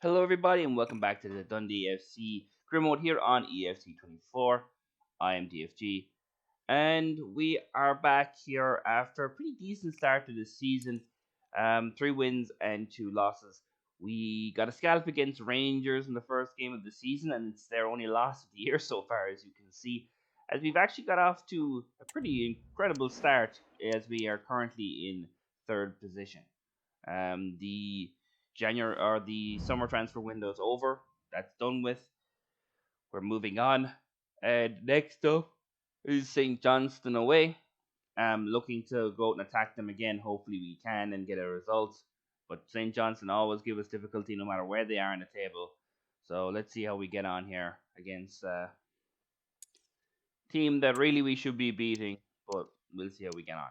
Hello, everybody, and welcome back to the Dundee FC Career Mode here on EAFC 24. I am DFG, and we are back here after a pretty decent start to this season. 3 wins and 2 losses. We got a scalp against Rangers in the first game of the season, and it's their only loss of the year so far, as you can see. As we've actually got off to a pretty incredible start, as we are currently in third position. The summer transfer window is over. That's done with. We're moving on. And next up is St. Johnston away. Looking to go out and attack them again. Hopefully we can and get a result. But St. Johnston always give us difficulty no matter where they are in the table. So let's see how we get on here against a team that really we should be beating. But we'll see how we get on.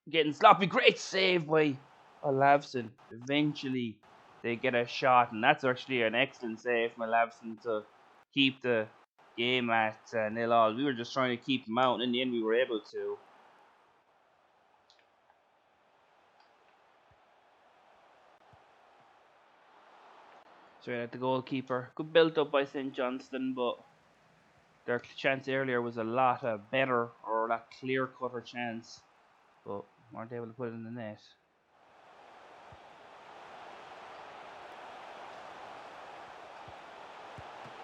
Getting sloppy. Great save by Olavson. Eventually, they get a shot, and that's actually an excellent save from Olavson to keep the game at 0-0. We were just trying to keep them out, and in the end, we were able to. Straight at the goalkeeper. Good build up by St. Johnston, but their chance earlier was a lot better or a lot clear cutter chance, but weren't able to put it in the net.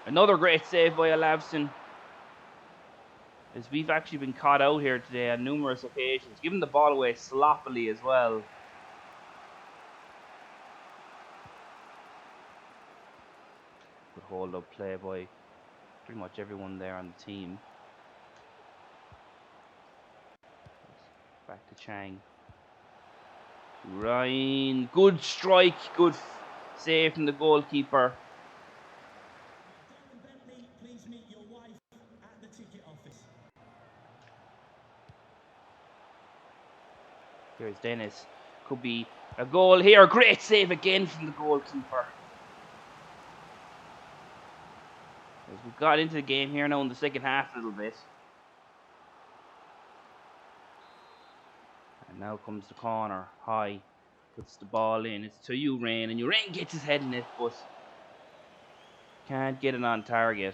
Another great save by Olavson. As we've actually been caught out here today on numerous occasions, giving the ball away sloppily as well. Good hold up play by pretty much everyone there on the team. Back to Chang. Ryan, good strike, good save from the goalkeeper. Here's Dennis. Could be a goal here. Great save again from the goalkeeper. As we've got into the game here now in the second half a little bit. And now comes the corner. High. Puts the ball in. It's to Urain. And Urain gets his head in it, but can't get it on target.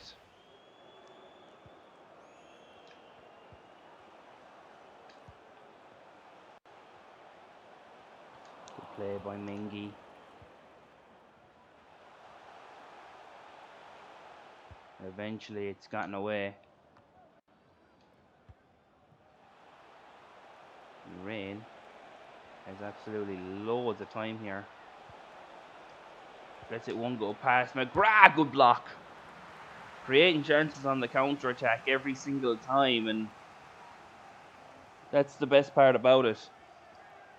Good play by Mengi. Eventually it's gotten away. Rain has absolutely loads of time here. Lets it one go past McGrath. Good block. Creating chances on the counter attack every single time, and that's the best part about it.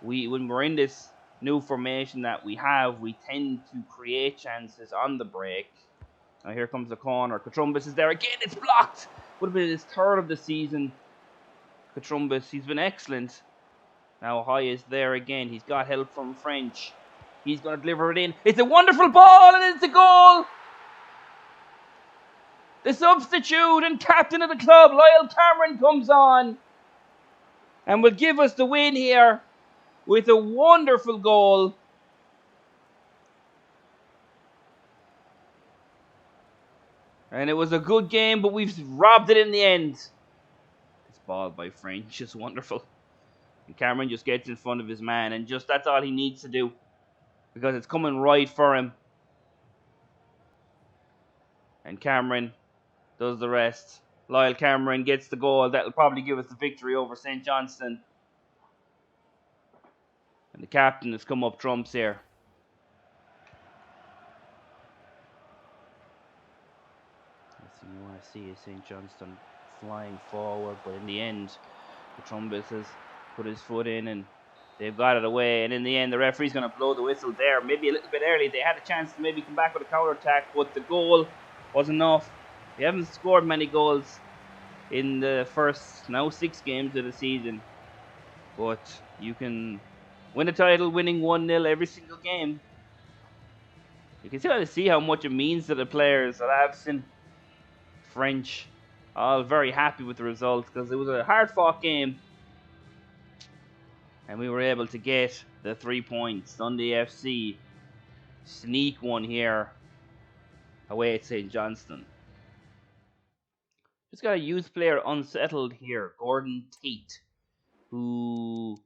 When we're in this new formation that we have, we tend to create chances on the break. Now here comes the corner. Katrumbis is there again. It's blocked. Would have been his third of the season. Katrumbis, he's been excellent. Now High is there again. He's got help from French. He's going to deliver it in. It's a wonderful ball, and it's a goal. The substitute and captain of the club, Lyle Cameron, comes on and will give us the win here with a wonderful goal. And it was a good game, but we've robbed it in the end. This ball by French is wonderful. And Cameron just gets in front of his man, and just that's all he needs to do, because it's coming right for him. And Cameron does the rest. Lyle Cameron gets the goal. That'll probably give us the victory over St. Johnston. And the captain has come up trumps here. You want to see St. Johnston flying forward, but in the end, the Trumbus has put his foot in and they've got it away. And in the end, the referee's going to blow the whistle there. Maybe a little bit early. They had a chance to maybe come back with a counter attack, but the goal was enough. They haven't scored many goals in the first 6 games of the season, but you can win a title winning 1-0 every single game. You can see how much it means to the players. I've seen French all very happy with the result, because it was a hard-fought game, And we were able to get the 3 points. Dundee FC sneak one here away at St. Johnstone. Just got a youth player unsettled here, Gordon Tate, who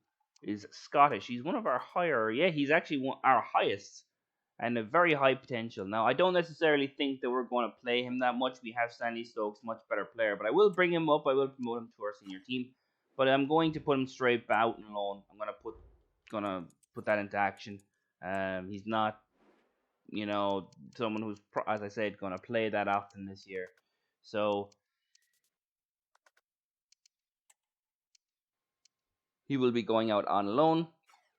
is Scottish. He's one of our higher, he's actually our highest and a very high potential. Now, I don't necessarily think that we're going to play him that much. We have Stanley Stokes, much better player, but I will bring him up. I will promote him to our senior team, but I'm going to put him straight out and loan. I'm gonna put that into action. He's not, someone who's, as I said, going to play that often this year. So he will be going out on loan,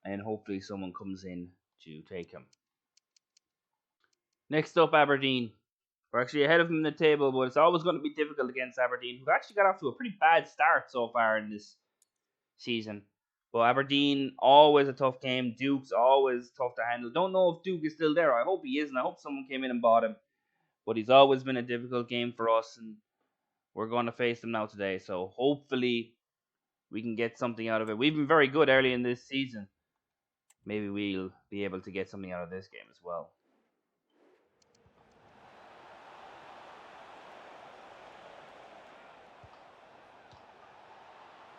and hopefully someone comes in to take him. Next up, Aberdeen. We're actually ahead of them in the table, but it's always going to be difficult against Aberdeen, who've actually got off to a pretty bad start so far in this season. But Aberdeen, always a tough game. Duke's always tough to handle. Don't know if Duke is still there. I hope he is, and I hope someone came in and bought him. But he's always been a difficult game for us, and we're going to face them now today. So hopefully we can get something out of it. We've been very good early in this season. Maybe we'll be able to get something out of this game as well.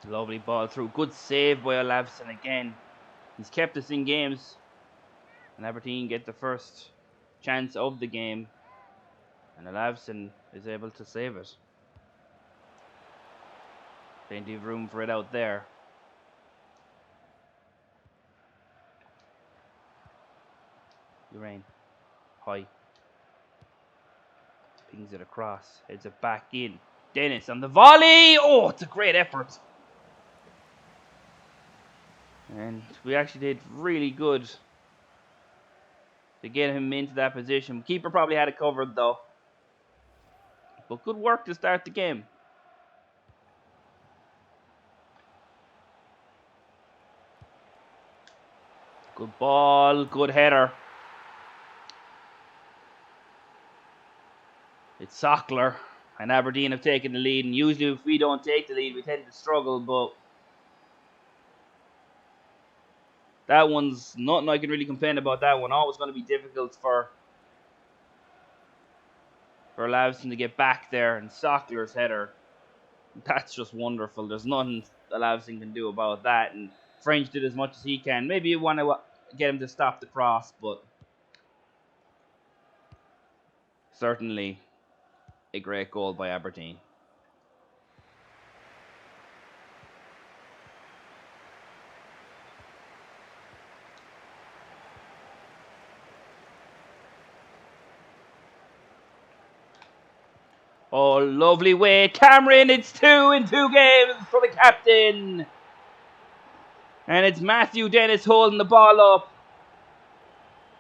Lovely ball through. Good save by Olafsson again. He's kept us in games. And Aberdeen get the first chance of the game. And Olafsson is able to save it. Plenty of room for it out there. Urain. High. Pings it across. Heads it back in. Dennis on the volley. Oh, it's a great effort. And we actually did really good to get him into that position. Keeper probably had it covered though. But good work to start the game. Good ball, good header. It's Sockler, and Aberdeen have taken the lead. And usually if we don't take the lead, we tend to struggle, but that one's nothing I can really complain about. That one always going to be difficult for Olafsson to get back there, and Sockler's header, that's just wonderful. There's nothing Olafsson can do about that, and French did as much as he can. Maybe you want to get him to stop the cross, but certainly a great goal by Aberdeen. Oh, lovely way. Cameron, it's 2 in 2 games for the captain. And it's Matthew Dennis holding the ball up.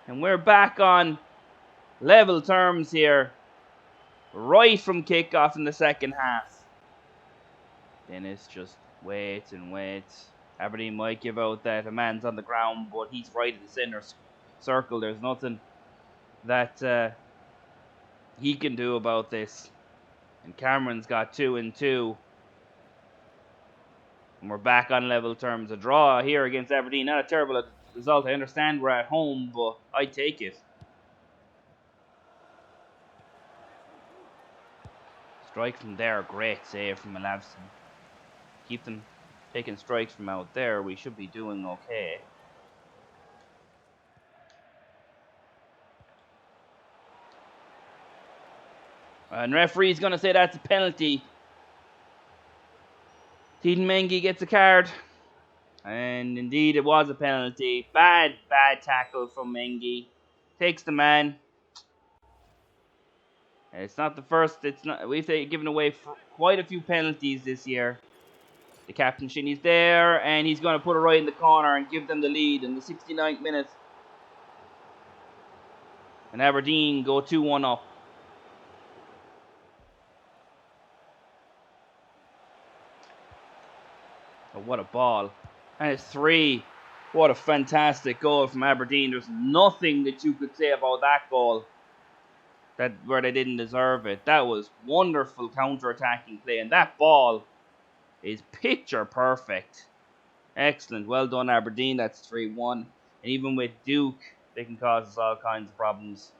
And we're back on level terms here. Right from kickoff in the second half. Dennis just waits and waits. Aberdeen might give out that a man's on the ground, but he's right in the centre circle. There's nothing that he can do about this. And Cameron's got 2 in 2. And we're back on level terms. A draw here against Aberdeen. Not a terrible result. I understand we're at home, but I take it. Strike from there. Great save from Olafsson. Keep them taking strikes from out there. We should be doing okay. And referee's going to say that's a penalty. Teaden Mengi gets a card. And indeed, it was a penalty. Bad tackle from Mengi. Takes the man. It's not the first. We've given away quite a few penalties this year. The captain Shinny's there, and he's going to put it right in the corner and give them the lead in the 69th minute. And Aberdeen go 2-1 up. Oh, what a ball. And it's 3. What a fantastic goal from Aberdeen. There's nothing that you could say about that goal where they didn't deserve it. That was wonderful counter-attacking play. And that ball is picture perfect. Excellent. Well done, Aberdeen. That's 3-1. And even with Duke, they can cause us all kinds of problems.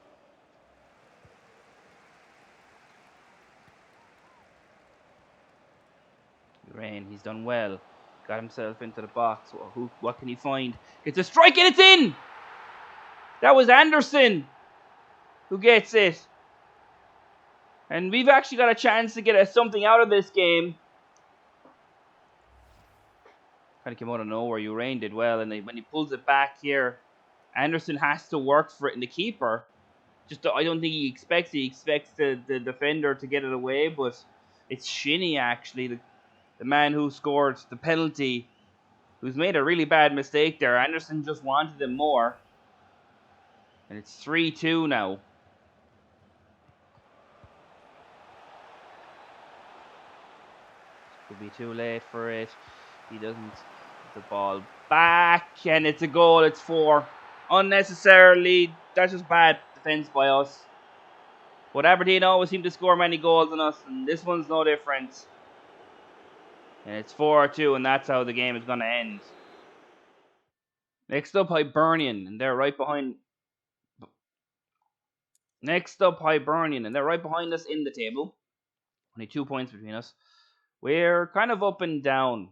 Rain, he's done well. Got himself into the box. What can he find? It's a strike and it's in! That was Anderson who gets it. And we've actually got a chance to get something out of this game. Kind of came out of nowhere. Urain did well. And when he pulls it back here, Anderson has to work for it. And the keeper, I don't think he expects it. He expects the defender to get it away. But it's Shinnie, actually, the man who scored the penalty, who's made a really bad mistake there. Anderson just wanted him more. And it's 3-2 now. Could be too late for it. He doesn't get the ball back. And it's a goal. It's 4. Unnecessarily. That's just bad defence by us. But Aberdeen always seem to score many goals on us. And this one's no different. And it's 4-2. And that's how the game is going to end. Next up, Hibernian. And they're right behind. Next up, Hibernian. And they're right behind us in the table. Only 2 points between us. We're kind of up and down.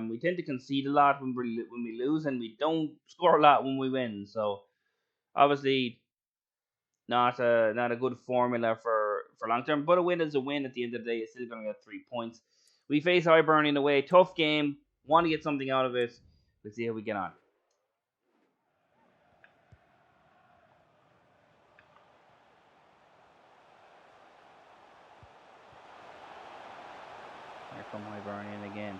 We tend to concede a lot when we lose, and we don't score a lot when we win. So obviously, not a good formula for long term. But a win is a win. At the end of the day, it's still going to get 3 points. We face Hibernian away. Tough game. Want to get something out of it. Let's see how we get on. Here come Hibernian again.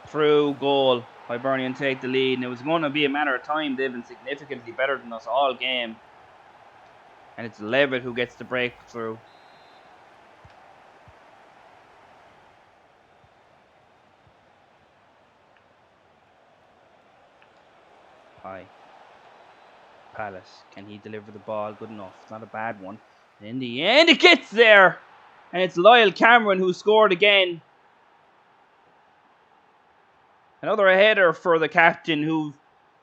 Through goal. Hibernian take the lead, and it was going to be a matter of time. They've been significantly better than us all game. And it's Levitt who gets the breakthrough. High. Palace. Can he deliver the ball? Good enough. It's not a bad one. And in the end, it gets there. And it's Lyle Cameron who scored again. Another header for the captain who,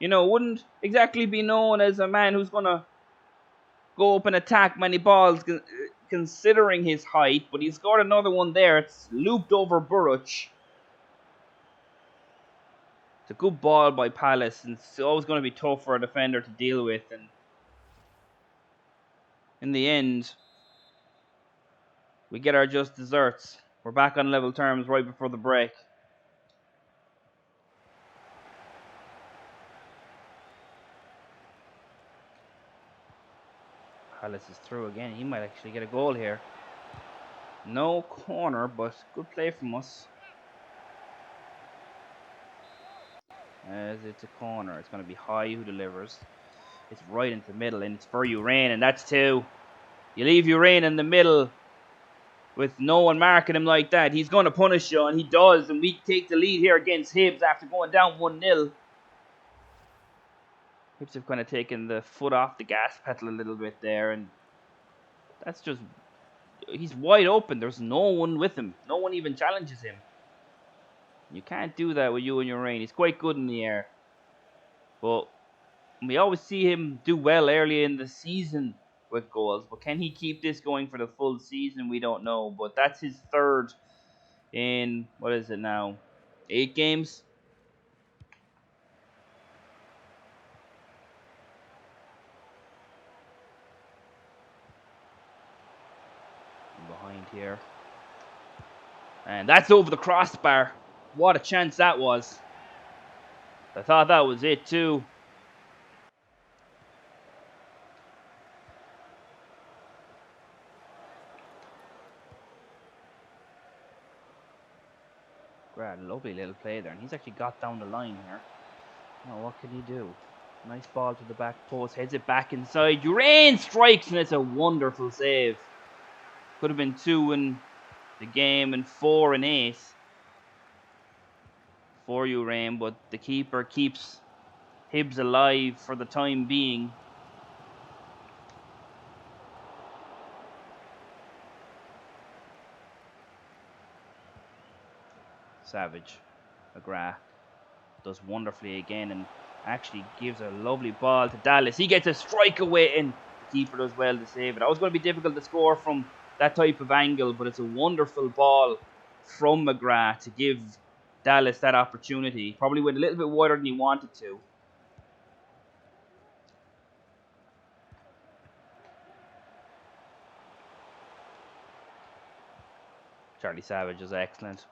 wouldn't exactly be known as a man who's going to go up and attack many balls considering his height. But he scored another one there. It's looped over Burruch. It's a good ball by Palace, and it's always going to be tough for a defender to deal with. And in the end, we get our just desserts. We're back on level terms right before the break. Palace is through again. He might actually get a goal here. No corner, but good play from us. As it's a corner, it's going to be High who delivers. It's right into the middle, and it's for Urain, and that's 2. You leave Urain in the middle with no one marking him like that. He's going to punish you, and he does, and we take the lead here against Hibs after going down 1-0. Hibs have kind of taken the foot off the gas pedal a little bit there, and that's just... He's wide open. There's no one with him. No one even challenges him. You can't do that with you and Urain. He's quite good in the air. But we always see him do well early in the season with goals. But can he keep this going for the full season? We don't know. But that's his 3rd in, what is it now? 8 games? Behind here. And that's over the crossbar. What a chance that was. I thought that was it too. Grand, lovely little play there. And he's actually got down the line here. Now what can he do? Nice ball to the back post. Heads it back inside. Urain strikes, and it's a wonderful save. Could have been 2 in the game and 4 in 8 for Urain, but the keeper keeps Hibs alive for the time being. Savage. McGrath does wonderfully again and actually gives a lovely ball to Dallas. He gets a strike away and the keeper does well to save it. That was going to be difficult to score from that type of angle, but it's a wonderful ball from McGrath to give Dallas that opportunity. Probably went a little bit wider than he wanted to. Charlie Savage is excellent.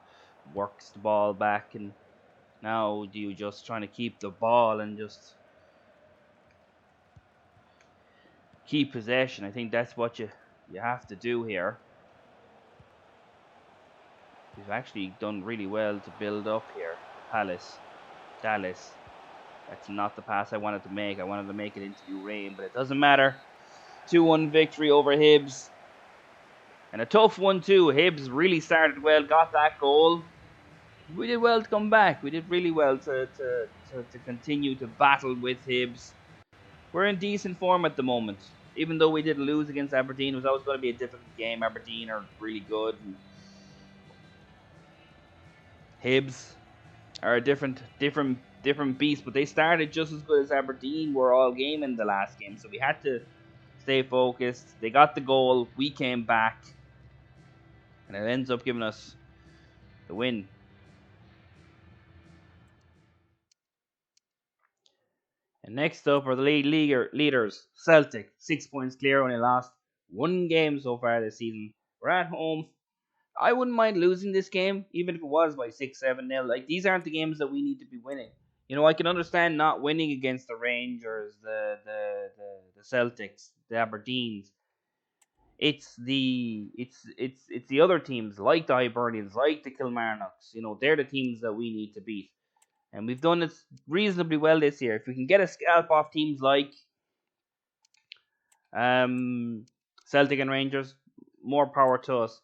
Works the ball back, and now do you just trying to keep the ball and just keep possession? I think that's what you have to do here. We've actually done really well to build up here. Palace, Dallas. That's not the pass I wanted to make. I wanted to make it into Urain, but it doesn't matter. 2-1 victory over Hibs. And a tough one too. Hibs really started well, got that goal. We did well to come back. We did really well to continue to battle with Hibs. We're in decent form at the moment. Even though we did lose against Aberdeen, it was always going to be a difficult game. Aberdeen are really good. And Hibs are a different beast, but they started just as good as Aberdeen were all game in the last game. So we had to stay focused. They got the goal. We came back. And it ends up giving us the win. And next up are the leaders. Celtic, 6 points clear, only lost one game so far this season. We're at home. I wouldn't mind losing this game, even if it was by 6-7-0. Like, these aren't the games that we need to be winning. You know, I can understand not winning against the Rangers, the Celtics, the Aberdeens. It's the other teams like the Hibernians, like the Kilmarnocks. You know, they're the teams that we need to beat. And we've done it reasonably well this year. If we can get a scalp off teams like Celtic and Rangers, more power to us.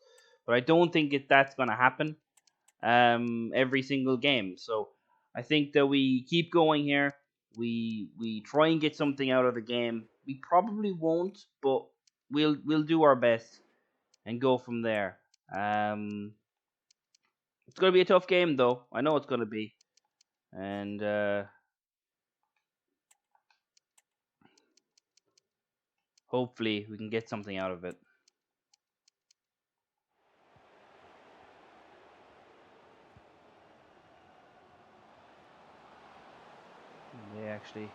But I don't think that's going to happen every single game. So I think that we keep going here. We try and get something out of the game. We probably won't, but we'll do our best and go from there. It's going to be a tough game, though. I know it's going to be. And hopefully we can get something out of it. They actually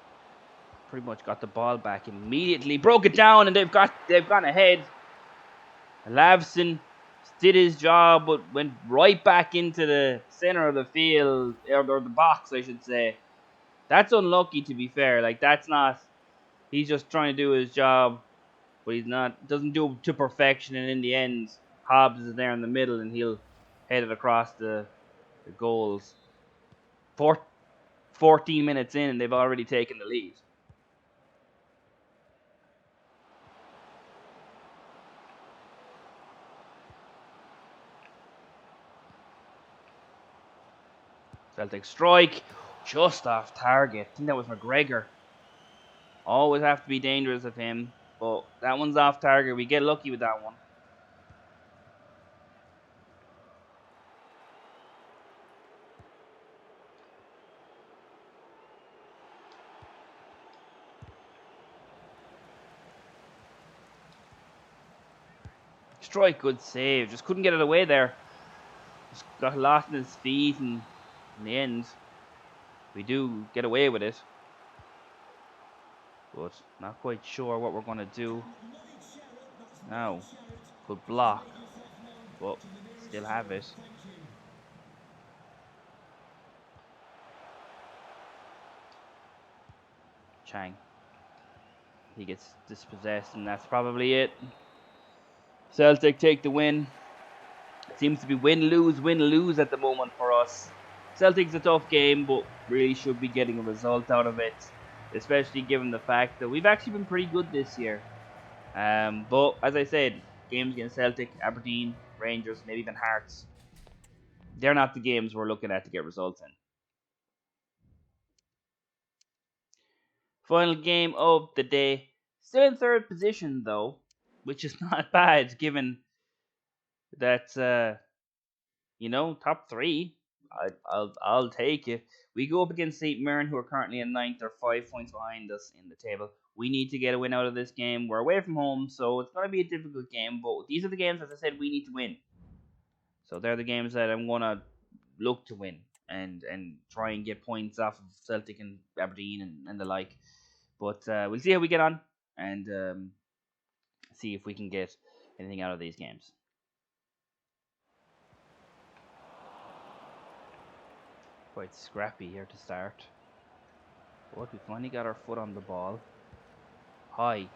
pretty much got the ball back immediately, broke it down, and they've gone ahead. Lavson did his job, but went right back into the center of the field, or the box, I should say. That's unlucky, to be fair. Like, that's not. He's just trying to do his job, but he's not. Doesn't do it to perfection, and in the end, Hobbs is there in the middle, and he'll head it across the goals. 14 minutes in, and they've already taken the lead. Celtic strike, just off target. I think that was McGregor. Always have to be dangerous of him, but that one's off target. We get lucky with that one. Strike, good save. Just couldn't get it away there. Just got lost in his feet, and in the end, we do get away with it. But not quite sure what we're going to do now. Good block, but still have it. Chang. He gets dispossessed, and that's probably it. Celtic take the win. It seems to be win-lose at the moment for us. Celtic's a tough game, but really should be getting a result out of it, especially given the fact that we've actually been pretty good this year. But as I said, games against Celtic, Aberdeen, Rangers, maybe even Hearts, they're not the games we're looking at to get results in. Final game of the day. Still in third position, though, which is not bad given that, top three. I'll take it. We go up against St. Mirren, who are currently in ninth. They're 5 points behind us in the table. We need to get a win out of this game. We're away from home, so it's going to be a difficult game. But these are the games, as I said, we need to win. So they're the games that I'm going to look to win and try and get points off of Celtic and Aberdeen and the like. But we'll see how we get on and see if we can get anything out of these games. Quite scrappy here to start. But we finally got our foot on the ball. High.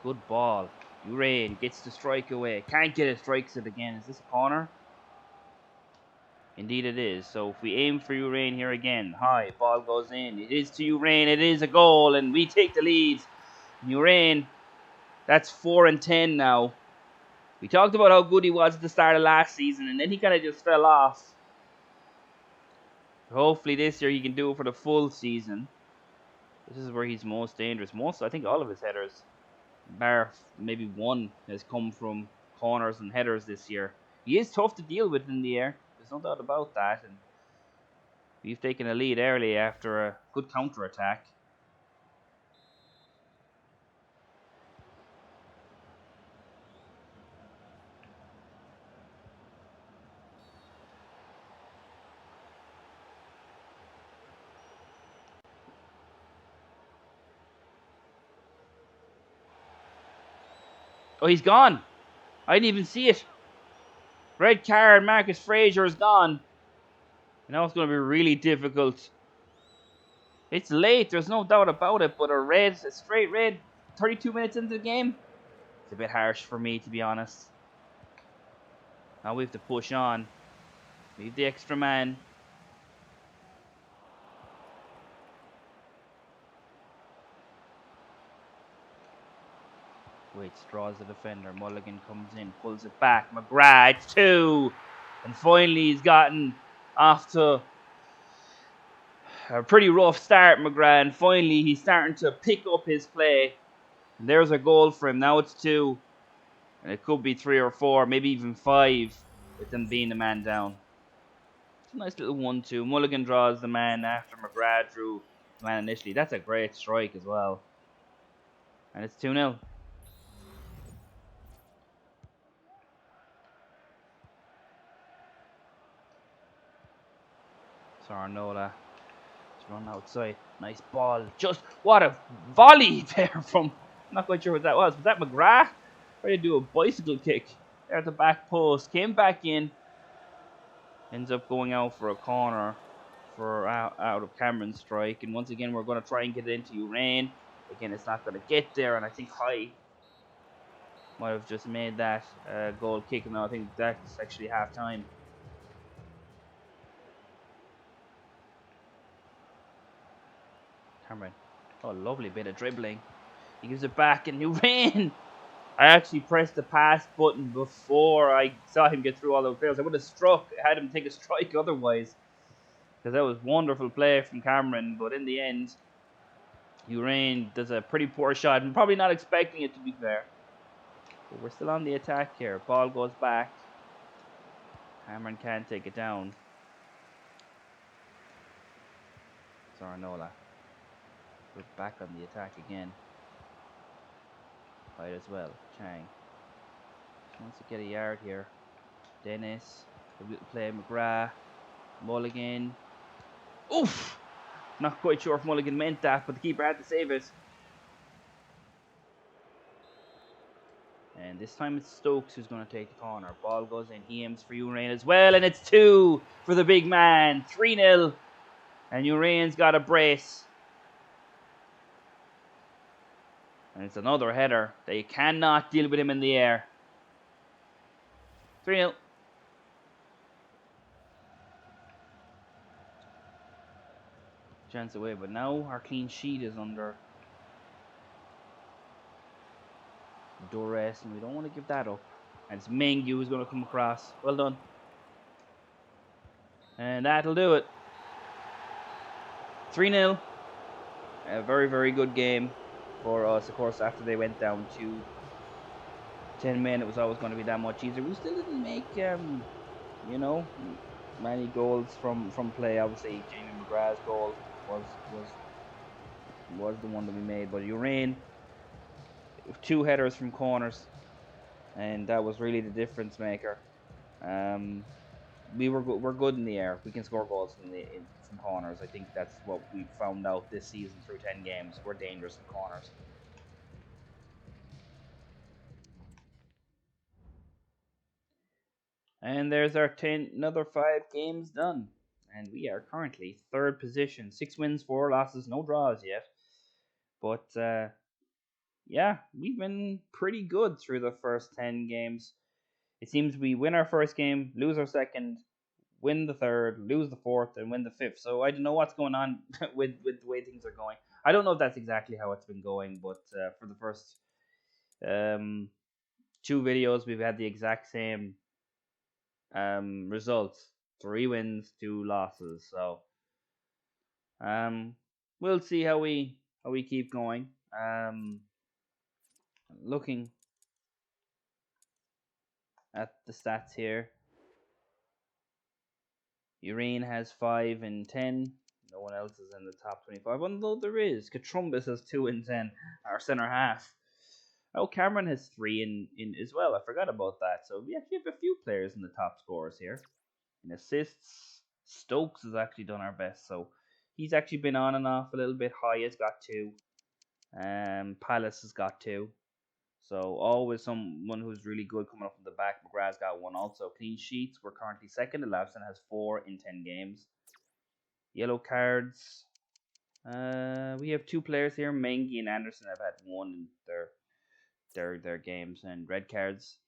Good ball. Urain gets the strike away. Can't get it, strikes it again. Is this a corner? Indeed it is. So if we aim for Urain here again. High. Ball goes in. It is to Urain. It is a goal. And we take the lead. Urain. That's 4-10 now. We talked about how good he was at the start of last season. And then he kind of just fell off. Hopefully this year he can do it for the full season. This is where he's most dangerous. I think all of his headers, bar maybe one, has come from corners and headers this year. He is tough to deal with in the air. There's no doubt about that. And we've taken a lead early after a good counter-attack. Oh, he's gone. I didn't even see it. Red card, Marcus Fraser is gone. And now it's going to be really difficult. It's late, there's no doubt about it, but a straight red, 32 minutes into the game. It's a bit harsh for me, to be honest. Now we have to push on. We have the extra man. Waits, draws the defender. Mulligan comes in, pulls it back. McGrath, it's 2. And finally he's gotten off to a pretty rough start, McGrath. And finally he's starting to pick up his play. And there's a goal for him. Now it's 2. And it could be 3 or 4, maybe even 5, with them being the man down. It's a nice little 1-2. Mulligan draws the man after McGrath drew the man initially. That's a great strike as well. And it's 2-0. Sarnola. Just run outside. Nice ball. Just what a volley there from. I'm not quite sure what that was. Was that McGrath? Trying to do a bicycle kick there at the back post. Came back in. Ends up going out for a corner for out of Cameron's strike. And once again, we're going to try and get it into Urain. Again, it's not going to get there. And I think High might have just made that goal kick. And I think that's actually half time. Cameron. Oh, lovely bit of dribbling. He gives it back and Urain. I actually pressed the pass button before I saw him get through all those players. I would have had him take a strike otherwise. Because that was wonderful play from Cameron. But in the end, Urain does a pretty poor shot. I'm probably not expecting it, to be fair. But we're still on the attack here. Ball goes back. Cameron can't take it down. Sarnola. We're back on the attack again. Right as well. Chang. Just wants to get a yard here. Dennis. A little play. McGrath. Mulligan. Oof! Not quite sure if Mulligan meant that, but the keeper had to save it. And this time it's Stokes who's going to take the corner. Ball goes in. He aims for Urain as well. And it's 2 for the big man. 3-0. And Urain's got a brace. And it's another header. They cannot deal with him in the air. 3-0. Chance away, but now our clean sheet is under duress, and we don't want to give that up. And it's Mengu who's going to come across. Well done. And that'll do it. 3-0. A very, very good game for us. Of course, after they went down to 10 men, it was always going to be that much easier. We still didn't make, many goals from play. Obviously, Jamie McGrath's goal was the one that we made, but Urain, two headers from corners, and that was really the difference maker. Um, we're good in the air. We can score goals from corners. I think that's what we found out this season through 10 games. We're dangerous in corners. And there's our another 5 games done, and we are currently third position. 6 wins, 4 losses, no draws yet. But yeah, we've been pretty good through the first 10 games. It seems we win our first game, lose our second, win the third, lose the fourth, and win the fifth. So I don't know what's going on with the way things are going. I don't know if that's exactly how it's been going, but for the first um, 2 videos, we've had the exact same results: 3 wins, 2 losses. So um, we'll see how we keep going. Looking at the stats here, Urine has 5 and 10. No one else is in the top 25. Although there is, Katrumbis has 2 and 10. Our center half. Oh, Cameron has 3 in as well. I forgot about that. So we actually have a few players in the top scorers here. In assists, Stokes has actually done our best. So he's actually been on and off a little bit. Hayes got 2. Palace has got 2. So always someone who's really good coming up from the back. McGrath's got 1 also. Clean sheets, we're currently second. Elapson has 4 in 10 games. Yellow cards. We have 2 players here. Mengi and Anderson have had 1 in their games, and red cards.